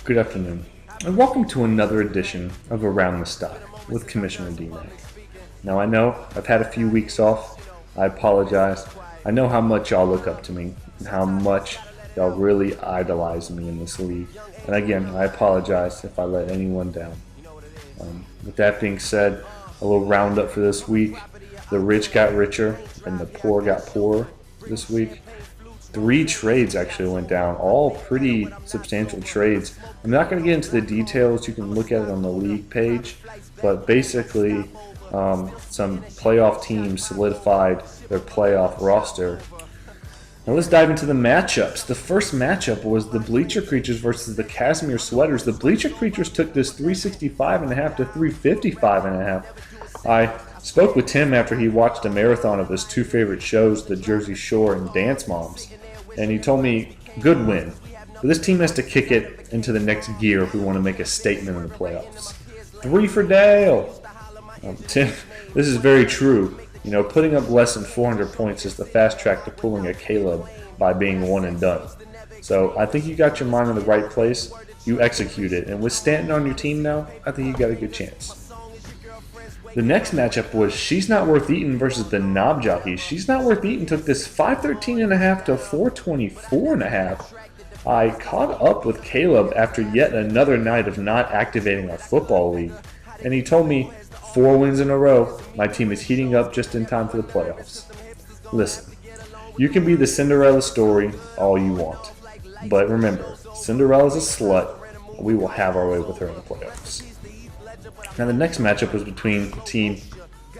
Good afternoon, and welcome to another edition of Around the Stock with Commissioner D-Mac. Now I know I've had a few weeks off. I apologize. I know how much y'all look up to me and how much y'all really idolize me in this league. And again, I apologize if I let anyone down. With that being said, a little roundup for this week. The rich got richer and the poor got poorer this week. 3 trades actually went down, all pretty substantial trades. I'm not going to get into the details. You can look at it on the league page, but basically some playoff teams solidified their playoff roster. Now let's dive into the matchups. The first matchup was the Bleacher Creatures versus the Casimir Sweaters. The Bleacher Creatures took this 365.5 to 355.5. I spoke with Tim after he watched a marathon of his 2 favorite shows, the Jersey Shore and Dance Moms. And he told me, good win. But this team has to kick it into the next gear if we want to make a statement in the playoffs. 3 for Dale. Tim, this is very true. You know, putting up less than 400 points is the fast track to pulling a Caleb by being one and done. So I think you got your mind in the right place. You executed. And with Stanton on your team now, I think you got a good chance. The next matchup was She's Not Worth Eating versus the Knob Jockeys. She's Not Worth Eating took this 513.5 to 424.5. I caught up with Caleb after yet another night of not activating our football league, and he told me 4 wins in a row. My team is heating up just in time for the playoffs. Listen, you can be the Cinderella story all you want, but remember, Cinderella's a slut. We will have our way with her in the playoffs. Now the next matchup was between Team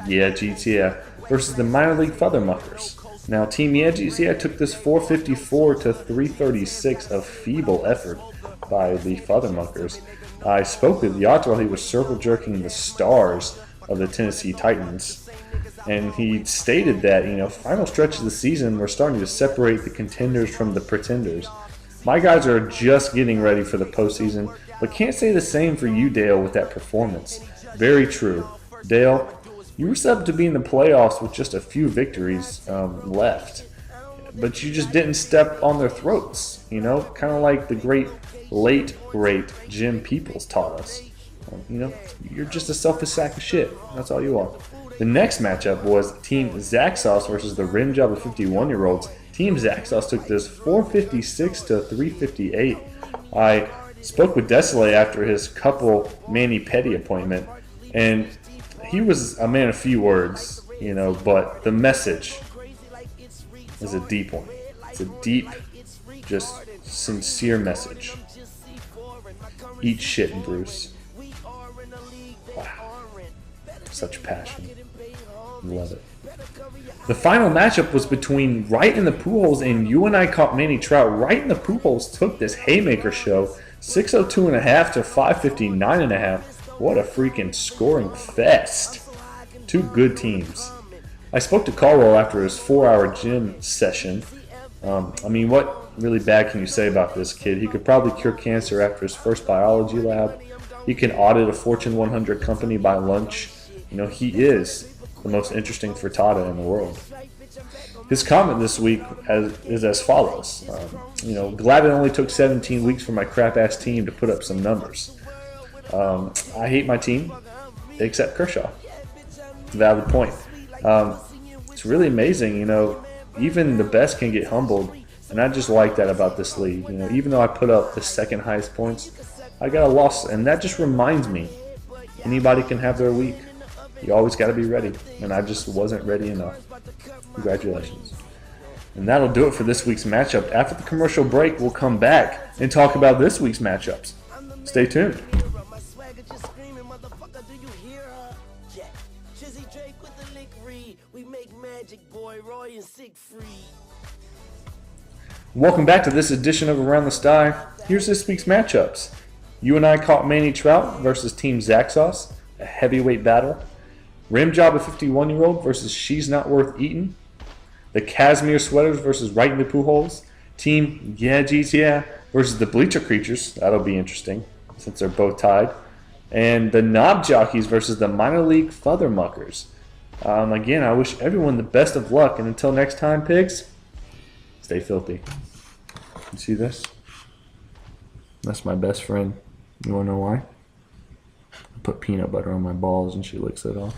Yeah GTA versus the Minor League Feathermuckers. Now Team Yeah GTA took this 454 to 336, a feeble effort by the Feathermuckers. I spoke with Yacht while he was circle jerking the stars of the Tennessee Titans, and he stated that, you know, final stretch of the season we're starting to separate the contenders from the pretenders. My guys are just getting ready for the postseason, but can't say the same for you, Dale, with that performance. Very true. Dale, you were set up to be in the playoffs with just a few victories left, but you just didn't step on their throats, you know, kind of like the late great Jim Peoples taught us. You know, you're just a selfish sack of shit. That's all you are. The next matchup was Team Zaxos versus the rim job of 51-year-olds. Team Zaxos took this 456 to 358. I spoke with Desolé after his couple Manny Petty appointment, and he was a man of few words, you know, but the message is a deep one. It's a deep, just sincere message. Eat shit, Bruce. Wow. Such passion. Love it. The final matchup was between Right in the Pujols and You and I Caught Manny Trout. Right in the Pujols took this haymaker show 602.5 to 559.5. What a freaking scoring fest. 2 good teams. I spoke to Caldwell after his 4-hour gym session. I mean, what really bad can you say about this kid? He could probably cure cancer after his first biology lab. He can audit a Fortune 100 company by lunch. You know, he is the most interesting frittata in the world. His comment this week is as follows. You know, glad it only took 17 weeks for my crap-ass team to put up some numbers. I hate my team, except Kershaw. Valid point. It's really amazing, you know, even the best can get humbled, and I just like that about this league. You know, even though I put up the second highest points, I got a loss, and that just reminds me, anybody can have their week. You always got to be ready, and I just wasn't ready enough. Congratulations. And that'll do it for this week's matchup. After the commercial break, we'll come back and talk about this week's matchups. Stay tuned. Welcome back to this edition of Around the Sty. Here's this week's matchups. You and I Caught Manny Trout versus Team Zaxos, a heavyweight battle. Rim Job, a 51-year-old versus She's Not Worth Eating. The Casimir Sweaters versus Right in the Pujols. Team Yeah GTA versus the Bleacher Creatures. That'll be interesting since they're both tied. And the Knob Jockeys versus the Minor League Feathermuckers. Again, I wish everyone the best of luck. And until next time, pigs, stay filthy. You see this? That's my best friend. You wanna know why? I put peanut butter on my balls and she licks it off.